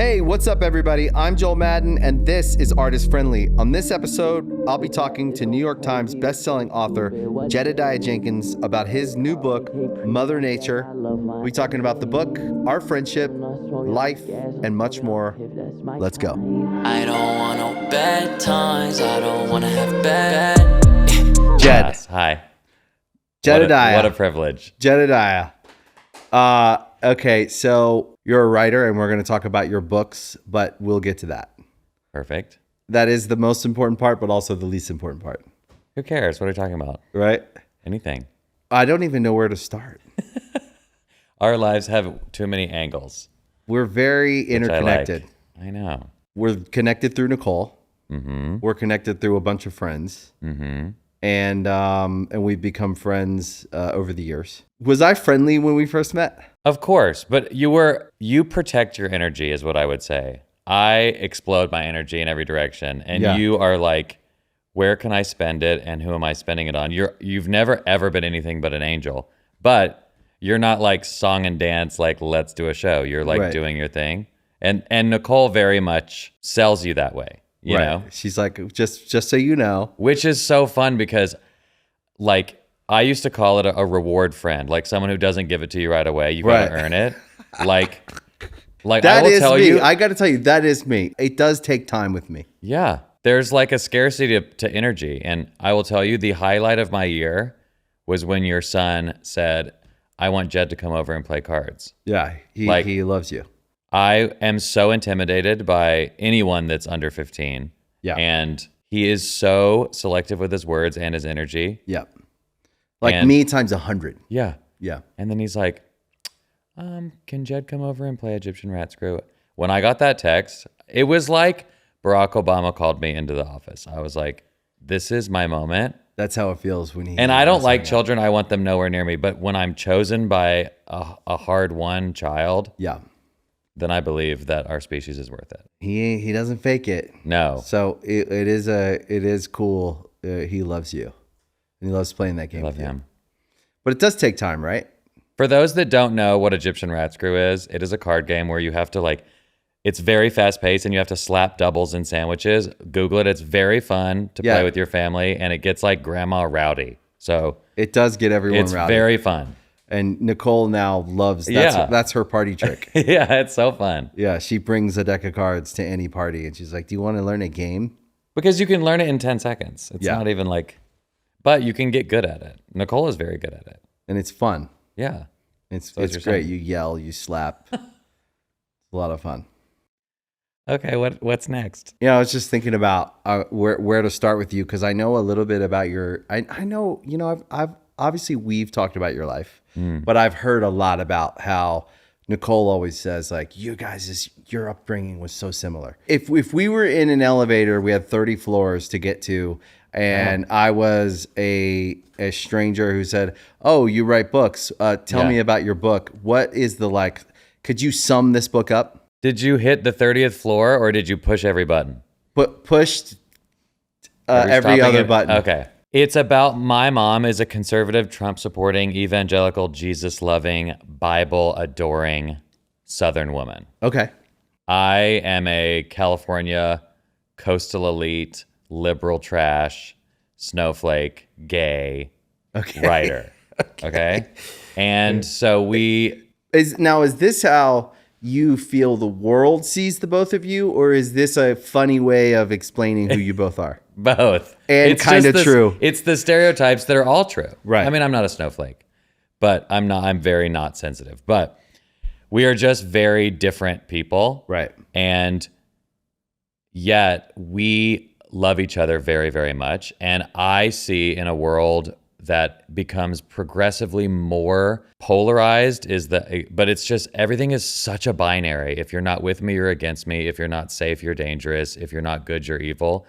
Hey, what's up, everybody? I'm Joel Madden, and this is Artist Friendly. On this episode, I'll be talking to New York Times bestselling author Jedidiah Jenkins about his new book, Mother Nature. We'll be talking about the book, our friendship, life, and much more. Let's go. I don't want no bad times. I don't want to have bad. Jed. Yes, hi. Jedidiah. What a privilege. Jedidiah. Okay, so you're a writer, and we're going to talk about your books, but we'll get to that. Perfect. That is the most important part, but also the least important part, Who cares? What are you talking about? right? Anything. I don't even know where to start. Our lives have too many angles. We're very which I like. interconnected. I know. We're connected through Nicole. Mm-hmm. We're connected through a bunch of friends. Mm-hmm. And we've become friends over the years. Was I friendly when we first met? Of course, but you protect your energy is what I would say. I explode my energy in every direction, and Yeah. you are like, where can I spend it, and who am I spending it on? You've never ever been anything but an angel, but you're not like song and dance, like let's do a show. You're like Right. doing your thing, and Nicole very much sells you that way. You know, She's like, just so you know. which is so fun because, like, I used to call it a reward friend, like someone who doesn't give it to you right away. You gotta Right. earn it. Like I That will is tell me. you, I got to tell you, that is me. It does take time with me. yeah, there's like a scarcity to energy, and I will tell you, the highlight of my year was when your son said, "I want Jed to come over and play cards." Yeah, he loves you. I am so intimidated by anyone that's under 15. Yeah. And he is so selective with his words and his energy. Yeah. Like And- me times 100. Yeah. Yeah. And then he's like, can Jed come over and play Egyptian rat screw? When I got that text, it was like Barack Obama called me into the office. I was like, this is my moment. That's how it feels when he. And I don't like children. I want them nowhere near me. But when I'm chosen by a hard-won child, Yeah. then I believe that our species is worth it. He doesn't fake it. No. So it is cool. He loves you, and he loves playing that game. I love with you. him. But it does take time, right? For those that don't know what Egyptian rat screw is, it is a card game where you have to it's very fast paced and you have to slap doubles in sandwiches. Google it. It's very fun to Yeah. play with your family, and it gets like grandma rowdy. So It does get everyone it's rowdy. very fun. And Nicole now loves. Yeah. That's her party trick. Yeah, it's so fun Yeah, she brings a deck of cards to any party, and she's like, "Do you want to learn a game?" because you can learn it in 10 seconds. It's Yeah. not even but you can get good at it. Nicole is very good at it. And it's fun. Yeah. It's So is it's your great. son. You yell, you slap. It's a lot of fun. Okay. What's next? Yeah, I was just thinking about where to start with you, because I know a little bit about your. I know, I've obviously we've talked about your life, but I've heard a lot about how Nicole always says, like, your upbringing was so similar. If we were in an elevator, we had 30 floors to get to, and I was a stranger who said, "Oh, you write books. Tell Yeah. me about your book. What is could you sum this book up?" Did you hit the 30th floor or did you push every button? But pushed Are we every stopping other it? button. Okay. It's about my mom is a conservative, Trump-supporting, evangelical, Jesus-loving, Bible-adoring Southern woman. Okay. I am a California coastal elite, liberal trash, snowflake, gay Okay. writer. Okay? And so Is this how you feel the world sees the both of you, or is this a funny way of explaining who you both are? both. And It's kinda just true. It's the stereotypes that are all true. Right. I mean, I'm not a snowflake, but I'm very not sensitive. But we are just very different people. Right. And yet we love each other very, very much. And I see in a world that becomes progressively more polarized but it's just everything is such a binary. If you're not with me, you're against me. If you're not safe, you're dangerous. If you're not good, you're evil.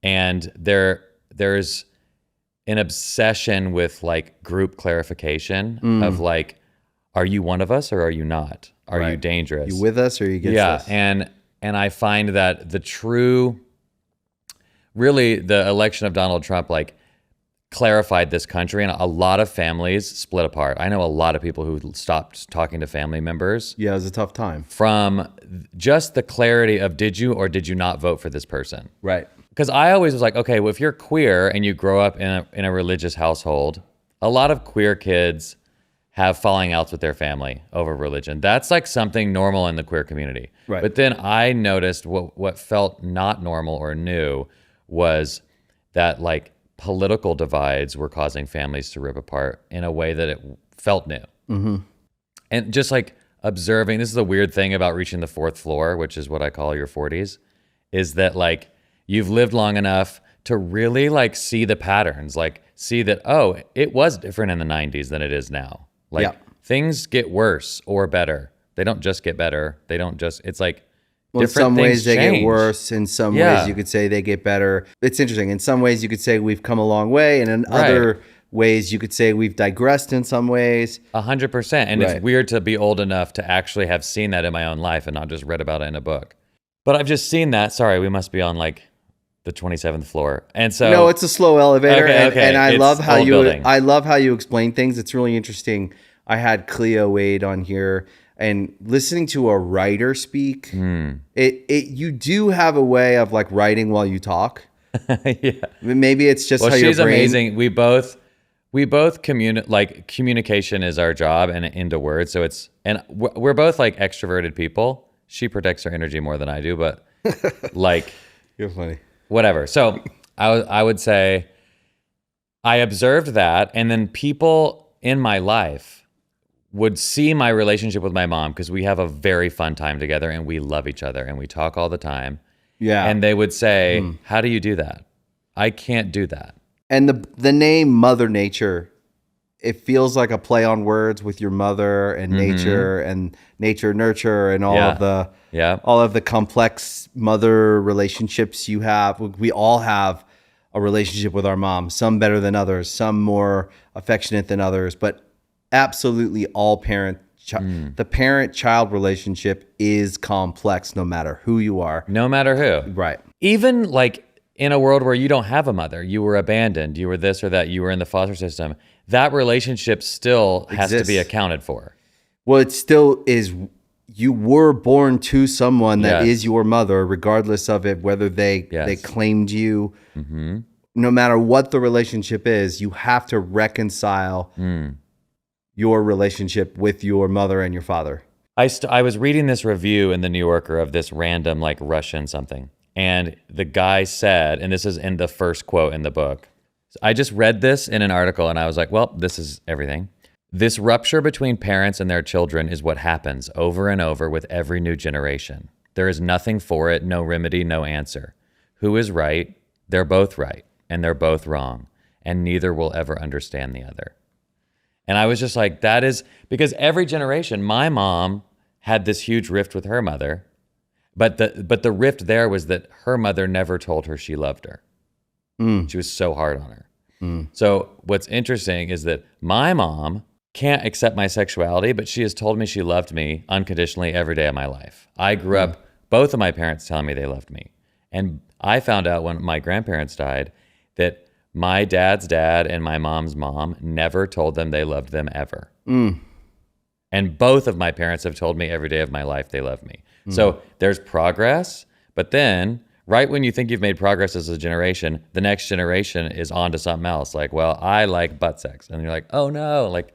And there's an obsession with like group clarification of like, are you one of us or are you not? Are you Right. dangerous? You with us or you against us? And I find that really the election of Donald Trump like clarified this country, and a lot of families split apart. I know a lot of people who stopped talking to family members. Yeah, it was a tough time. From just the clarity of did you or did you not vote for this person? Right. Because I always was like, okay, well, if you're queer and you grow up in a religious household, a lot of queer kids have falling outs with their family over religion. That's like something normal in the queer community. Right. But then I noticed what felt not normal or new was that like political divides were causing families to rip apart in a way that it felt new. Mm-hmm. And just like observing, this is the weird thing about reaching the fourth floor, which is what I call your 40s, is that like you've lived long enough to really like see the patterns, like see that, oh, it was different in the 90s than it is now. Like things get worse or better. They don't just get better. They don't just, it's like in some ways they change. get worse. In some ways you could say they get better. It's interesting. In some ways you could say we've come a long way. And in other ways you could say we've digressed in some ways. 100%. And it's weird to be old enough to actually have seen that in my own life and not just read about it in a book. But I've just seen that. Sorry, we must be on like the 27th floor. And so no, it's a slow elevator. And I love how I love how you explain things. It's really interesting. I had Cleo Wade on here, and listening to a writer speak, you do have a way of like writing while you talk. Yeah. Maybe it's just how your brain. She's amazing. We both communication is our job and into words. So we're both like extroverted people. She protects her energy more than I do, but like you're funny. Whatever. So I would say I observed that, and then people in my life would see my relationship with my mom because we have a very fun time together and we love each other and we talk all the time. Yeah. And they would say, how do you do that? I can't do that. And the name Mother Nature, it feels like a play on words with your mother and nature and nature nurture and all of the complex mother relationships you have. We all have a relationship with our mom, some better than others, some more affectionate than others, but absolutely all the parent-child relationship is complex no matter who you are. No matter who. Right. Even like in a world where you don't have a mother, you were abandoned, you were this or that, you were in the foster system, that relationship still has to be accounted for. Well, it still is. You were born to someone that is your mother, regardless of it, whether they claimed you. Mm-hmm. No matter what the relationship is, you have to reconcile your relationship with your mother and your father. I was reading this review in the New Yorker of this random like Russian something. And the guy said, and this is in the first quote in the book, I just read this in an article and I was like, well, this is everything. This rupture between parents and their children is what happens over and over with every new generation. There is nothing for it, no remedy, no answer. Who is right? They're both right, and they're both wrong, and neither will ever understand the other. And I was just like, that is, because every generation, my mom had this huge rift with her mother, but the rift there was that her mother never told her she loved her. She was so hard on her. So what's interesting is that my mom can't accept my sexuality, but she has told me she loved me unconditionally every day of my life. I grew up, both of my parents telling me they loved me. And I found out when my grandparents died that my dad's dad and my mom's mom never told them they loved them ever. And both of my parents have told me every day of my life they love me. So there's progress, but then right when you think you've made progress as a generation, the next generation is on to something else. Like, well, I like butt sex. And you're like, oh no, like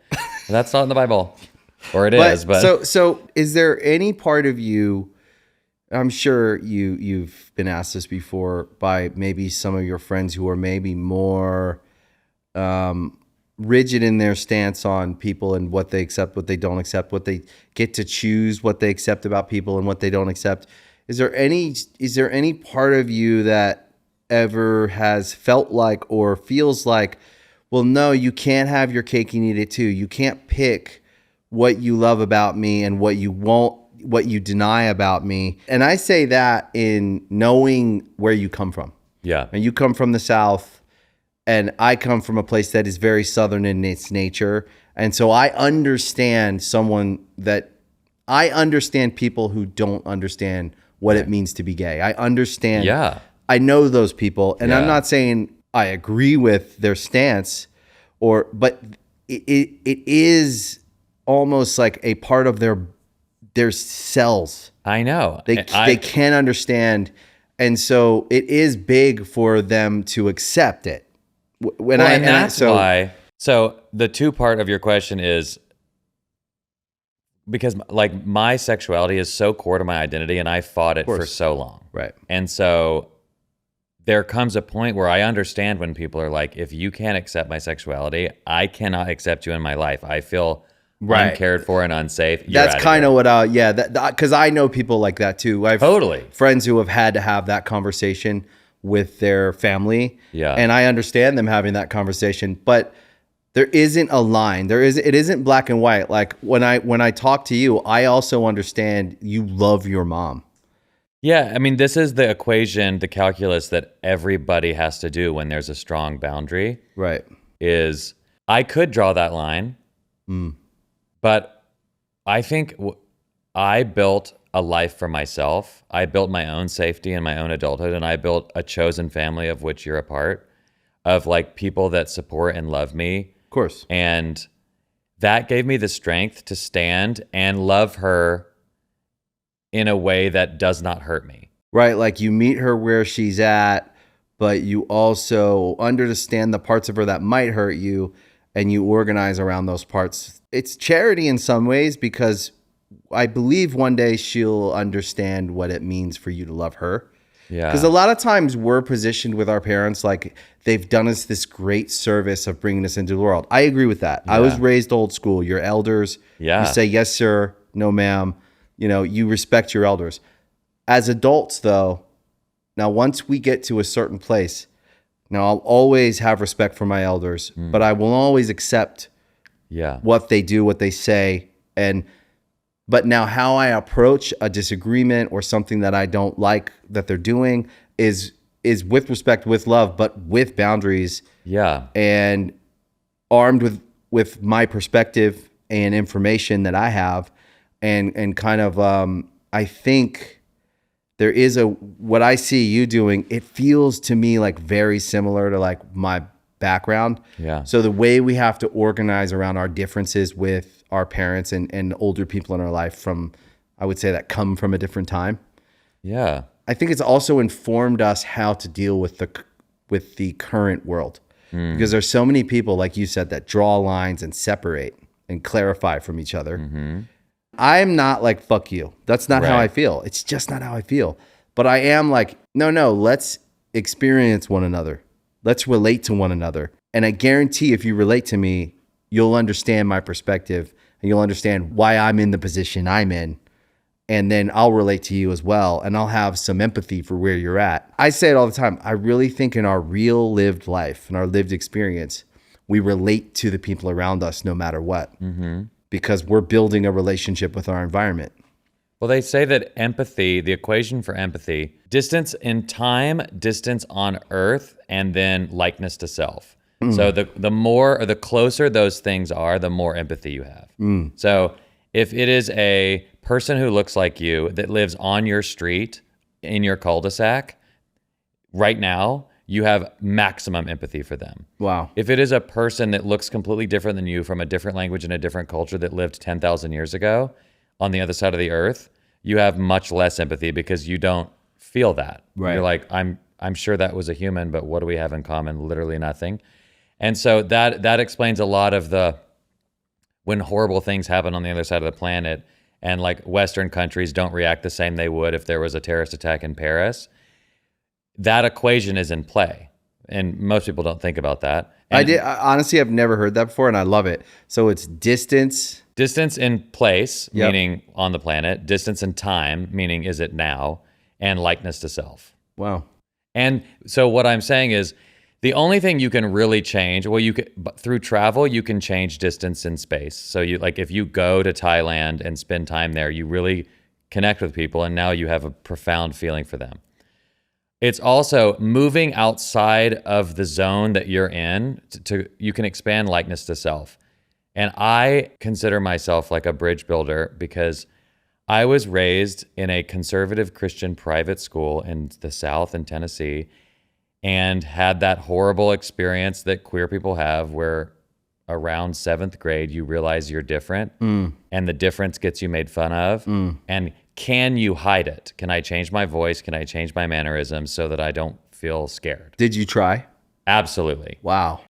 that's not in the Bible. Or it is, but. So is there any part of you, I'm sure you've been asked this before by maybe some of your friends who are maybe more rigid in their stance on people and what they accept, what they don't accept, what they get to choose, what they accept about people and what they don't accept. Is there any part of you that ever has felt like or feels like, well, no, you can't have your cake and eat it too. You can't pick what you love about me and what you won't, what you deny about me. And I say that in knowing where you come from. Yeah. And you come from the South, and I come from a place that is very Southern in its nature. And so I understand people who don't understand what it means to be gay. I understand. Yeah. I know those people. And I'm not saying I agree with their stance, but it is almost like a part of their cells. I know. They can't understand, and so it is big for them to accept it. Why. So the two part of your question is because like my sexuality is so core to my identity, and I fought it for so long, right? And so there comes a point where I understand when people are like, if you can't accept my sexuality, I cannot accept you in my life. I feel uncared for and unsafe. That's kind of what because I know people like that too. I've friends who have had to have that conversation with their family. Yeah. And I understand them having that conversation, but there isn't a line. It isn't black and white. Like when I talk to you, I also understand you love your mom. Yeah, I mean, this is the equation, the calculus that everybody has to do when there's a strong boundary. Right. Is I could draw that line, but I think I built a life for myself. I built my own safety and my own adulthood, and I built a chosen family of which you're a part, of like people that support and love me. Of course. And that gave me the strength to stand and love her in a way that does not hurt me. Right, like you meet her where she's at, but you also understand the parts of her that might hurt you, and you organize around those parts. It's charity in some ways because I believe one day she'll understand what it means for you to love her. Yeah. Because a lot of times we're positioned with our parents like they've done us this great service of bringing us into the world. I agree with that. Yeah. I was raised old school. Your elders, you say yes, sir, no, ma'am. You respect your elders. As adults, though, now once we get to a certain place, now I'll always have respect for my elders, but I will always accept what they do, what they say. But now how I approach a disagreement or something that I don't like that they're doing is with respect, with love, but with boundaries. Yeah. And armed with my perspective and information that I have. And kind of, I think there is what I see you doing, it feels to me like very similar to like my background. Yeah. So the way we have to organize around our differences with our parents and older people in our life from, I would say that come from a different time. Yeah. I think it's also informed us how to deal with the current world because there's so many people, like you said, that draw lines and separate and clarify from each other. Mm-hmm. I'm not like, fuck you. That's not how I feel. It's just not how I feel. But I am like, no, let's experience one another. Let's relate to one another. And I guarantee if you relate to me, you'll understand my perspective and you'll understand why I'm in the position I'm in. And then I'll relate to you as well. And I'll have some empathy for where you're at. I say it all the time. I really think in our real lived life and our lived experience, we relate to the people around us no matter what. Mm-hmm. Because we're building a relationship with our environment. Well, they say that empathy, the equation for empathy, distance in time, distance on earth, and then likeness to self. So the more or the closer those things are, the more empathy you have. So if it is a person who looks like you that lives on your street in your cul-de-sac, right now, you have maximum empathy for them. Wow. If it is a person that looks completely different than you from a different language and a different culture that lived 10,000 years ago on the other side of the earth, you have much less empathy because you don't feel that. Right. You're like, I'm sure that was a human, but what do we have in common? Literally nothing. And so that explains a lot of when horrible things happen on the other side of the planet and like Western countries don't react the same they would if there was a terrorist attack in Paris. That equation is in play, and most people don't think about that. And honestly, I've never heard that before, and I love it. So it's distance in place, meaning on the planet, distance in time, meaning is it now, and likeness to self. Wow. And so what I'm saying is the only thing you can really change, through travel, you can change distance in space. So if you go to Thailand and spend time there, you really connect with people, and now you have a profound feeling for them. It's also moving outside of the zone that you're in you can expand likeness to self. And I consider myself like a bridge builder because I was raised in a conservative Christian private school in the South in Tennessee. and had that horrible experience that queer people have where around 7th grade, you realize you're different and the difference gets you made fun of. And can you hide it? Can I change my voice? Can I change my mannerisms so that I don't feel scared? Did you try? Absolutely. Wow.